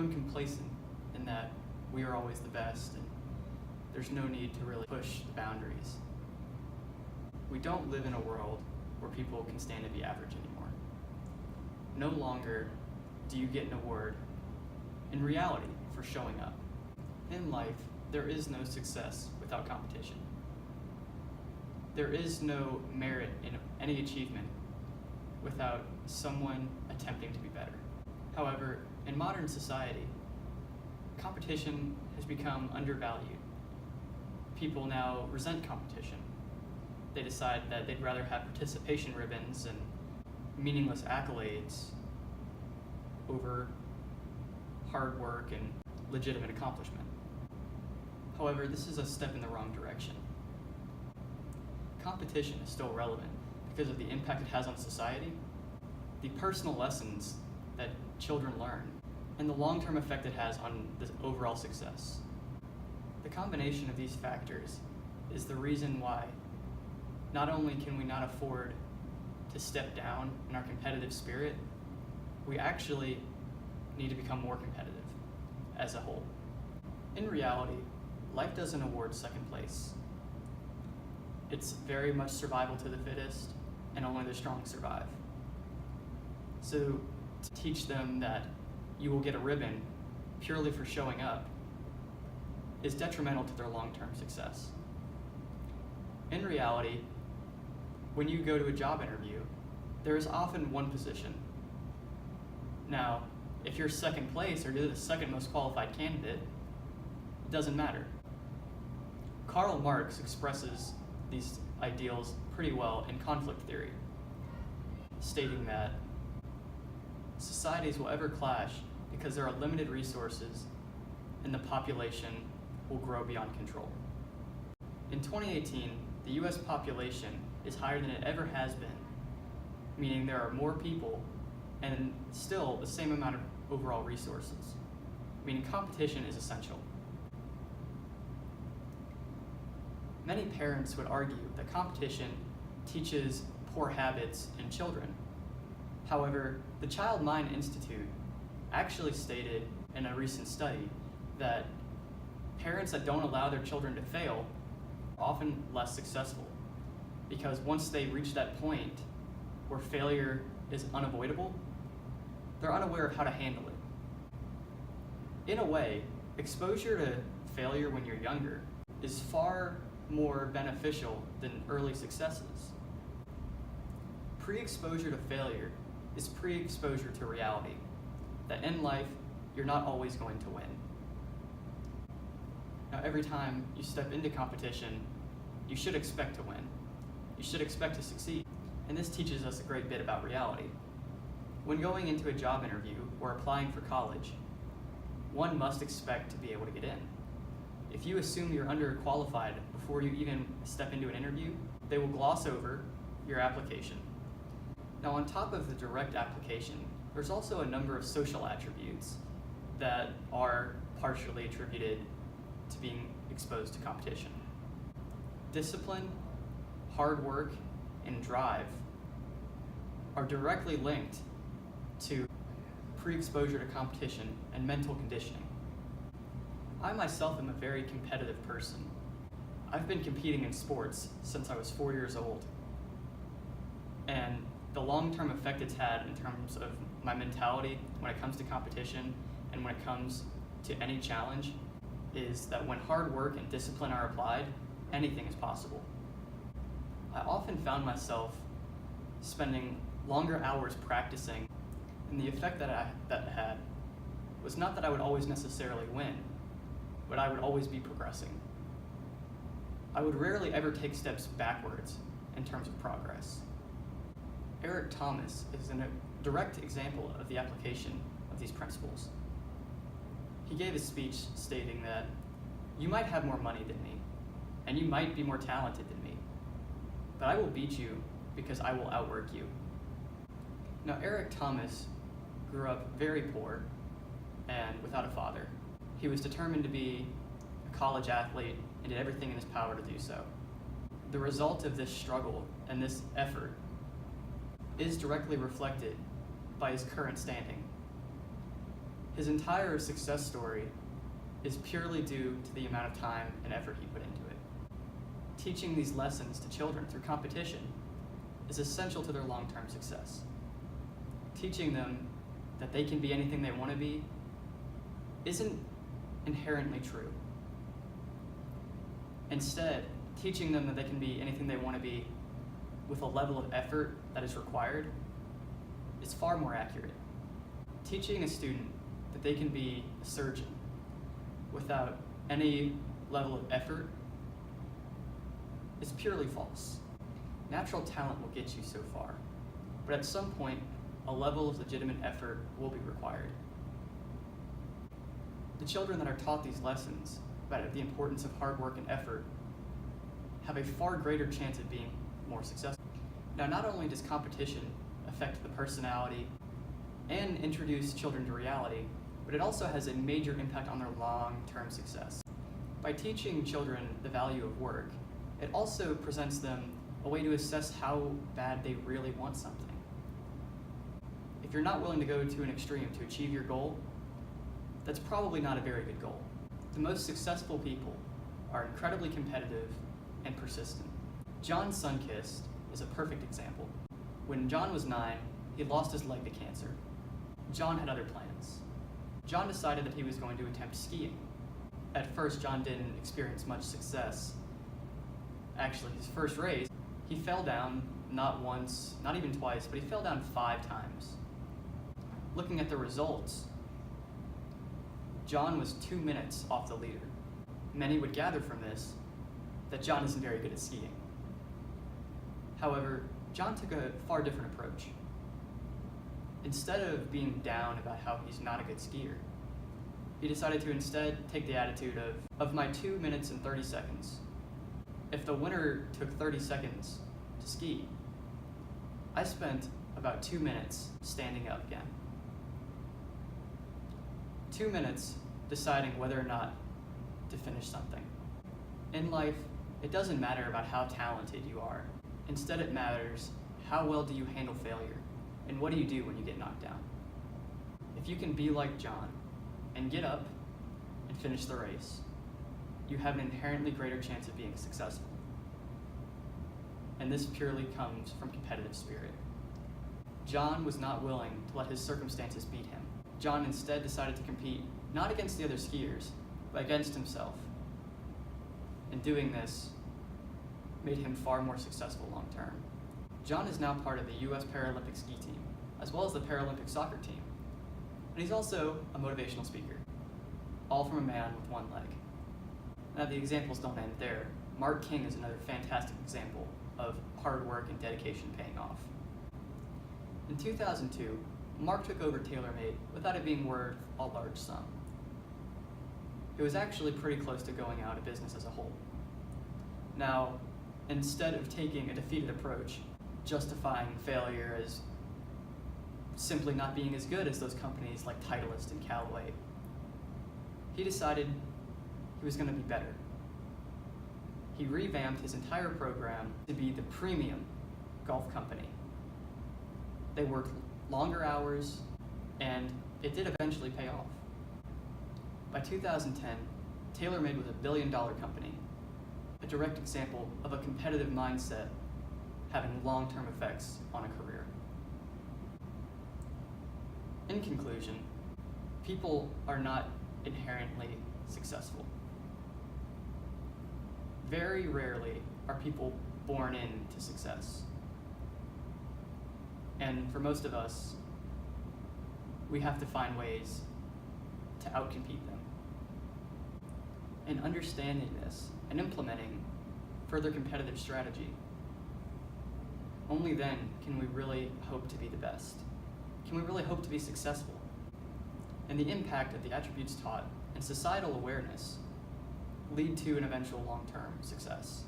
grown complacent in that we are always the best and there's no need to really push the boundaries. We don't live in a world where people can stand to be average anymore. No longer do you get an award in reality for showing up. In life, there is no success without competition. There is no merit in any achievement without someone attempting to be better. However, in modern society, competition has become undervalued. People now resent competition. They decide that they'd rather have participation ribbons and meaningless accolades over hard work and legitimate accomplishment. However, this is a step in the wrong direction. Competition is still relevant because of the impact it has on society, the personal lessons that children learn, and the long-term effect it has on the overall success. The combination of these factors is the reason why not only can we not afford to step down in our competitive spirit, we actually need to become more competitive as a whole. In reality, life doesn't award second place. It's very much survival to the fittest, and only the strong survive. So to teach them that you will get a ribbon purely for showing up is detrimental to their long-term success. In reality, when you go to a job interview, there is often one position. Now, if you're second place or you're the second most qualified candidate, it doesn't matter. Karl Marx expresses these ideals pretty well in conflict theory, stating that societies will ever clash because there are limited resources and the population will grow beyond control. In 2018, the US population is higher than it ever has been, meaning there are more people and still the same amount of overall resources, meaning competition is essential. Many parents would argue that competition teaches poor habits in children. However, the Child Mind Institute actually stated in a recent study that parents that don't allow their children to fail are often less successful, because once they reach that point where failure is unavoidable, they're unaware of how to handle it. In a way, exposure to failure when you're younger is far more beneficial than early successes. Pre-exposure to failure is pre-exposure to reality, that in life, you're not always going to win. Now, every time you step into competition, you should expect to win. You should expect to succeed. And this teaches us a great bit about reality. When going into a job interview or applying for college, one must expect to be able to get in. If you assume you're underqualified before you even step into an interview, they will gloss over your application. Now, on top of the direct application, there's also a number of social attributes that are partially attributed to being exposed to competition. Discipline, hard work, and drive are directly linked to pre-exposure to competition and mental conditioning. I myself am a very competitive person. I've been competing in sports since I was 4 years old. And the long-term effect it's had in terms of my mentality when it comes to competition and when it comes to any challenge is that when hard work and discipline are applied, anything is possible. I often found myself spending longer hours practicing, and the effect that had was not that I would always necessarily win, but I would always be progressing. I would rarely ever take steps backwards in terms of progress. Eric Thomas is a direct example of the application of these principles. He gave a speech stating that you might have more money than me, and you might be more talented than me, but I will beat you because I will outwork you. Now, Eric Thomas grew up very poor and without a father. He was determined to be a college athlete and did everything in his power to do so. The result of this struggle and this effort is directly reflected by his current standing. His entire success story is purely due to the amount of time and effort he put into it. Teaching these lessons to children through competition is essential to their long-term success. Teaching them that they can be anything they want to be isn't inherently true. Instead, teaching them that they can be anything they want to be with a level of effort that is required is far more accurate. Teaching a student that they can be a surgeon without any level of effort is purely false. Natural talent will get you so far, but at some point, a level of legitimate effort will be required. The children that are taught these lessons about the importance of hard work and effort have a far greater chance of being more successful. Now, not only does competition affect the personality and introduce children to reality, but it also has a major impact on their long-term success. By teaching children the value of work, it also presents them a way to assess how bad they really want something. If you're not willing to go to an extreme to achieve your goal, that's probably not a very good goal. The most successful people are incredibly competitive and persistent. John Sunkist is a perfect example. When John was 9, he lost his leg to cancer. John had other plans. John decided that he was going to attempt skiing. At first, John didn't experience much success. Actually, his first race, he fell down not once, not even twice, but he fell down 5 times. Looking at the results, John was 2 minutes off the leader. Many would gather from this that John isn't very good at skiing. However, John took a far different approach. Instead of being down about how he's not a good skier, he decided to instead take the attitude of my 2 minutes and 30 seconds. If the winner took 30 seconds to ski, I spent about 2 minutes standing up again. 2 minutes deciding whether or not to finish something. In life, it doesn't matter about how talented you are. Instead, it matters how well do you handle failure, and what do you do when you get knocked down. If you can be like John and get up and finish the race, you have an inherently greater chance of being successful. And this purely comes from competitive spirit. John was not willing to let his circumstances beat him. John instead decided to compete not against the other skiers, but against himself. And doing this made him far more successful long term. John is now part of the U.S. Paralympic ski team, as well as the Paralympic soccer team. And he's also a motivational speaker, all from a man with one leg. Now, the examples don't end there. Mark King is another fantastic example of hard work and dedication paying off. In 2002, Mark took over TaylorMade without it being worth a large sum. It was actually pretty close to going out of business as a whole. Now, instead of taking a defeated approach, justifying failure as simply not being as good as those companies like Titleist and Callaway, he decided he was going to be better. He revamped his entire program to be the premium golf company. They worked longer hours, and it did eventually pay off. By 2010, TaylorMade was $1 billion company, a direct example of a competitive mindset having long-term effects on a career. In conclusion, people are not inherently successful. Very rarely are people born into success. And for most of us, we have to find ways to outcompete them. And understanding this and implementing further competitive strategy, only then can we really hope to be the best. Can we really hope to be successful? And the impact of the attributes taught and societal awareness lead to an eventual long-term success.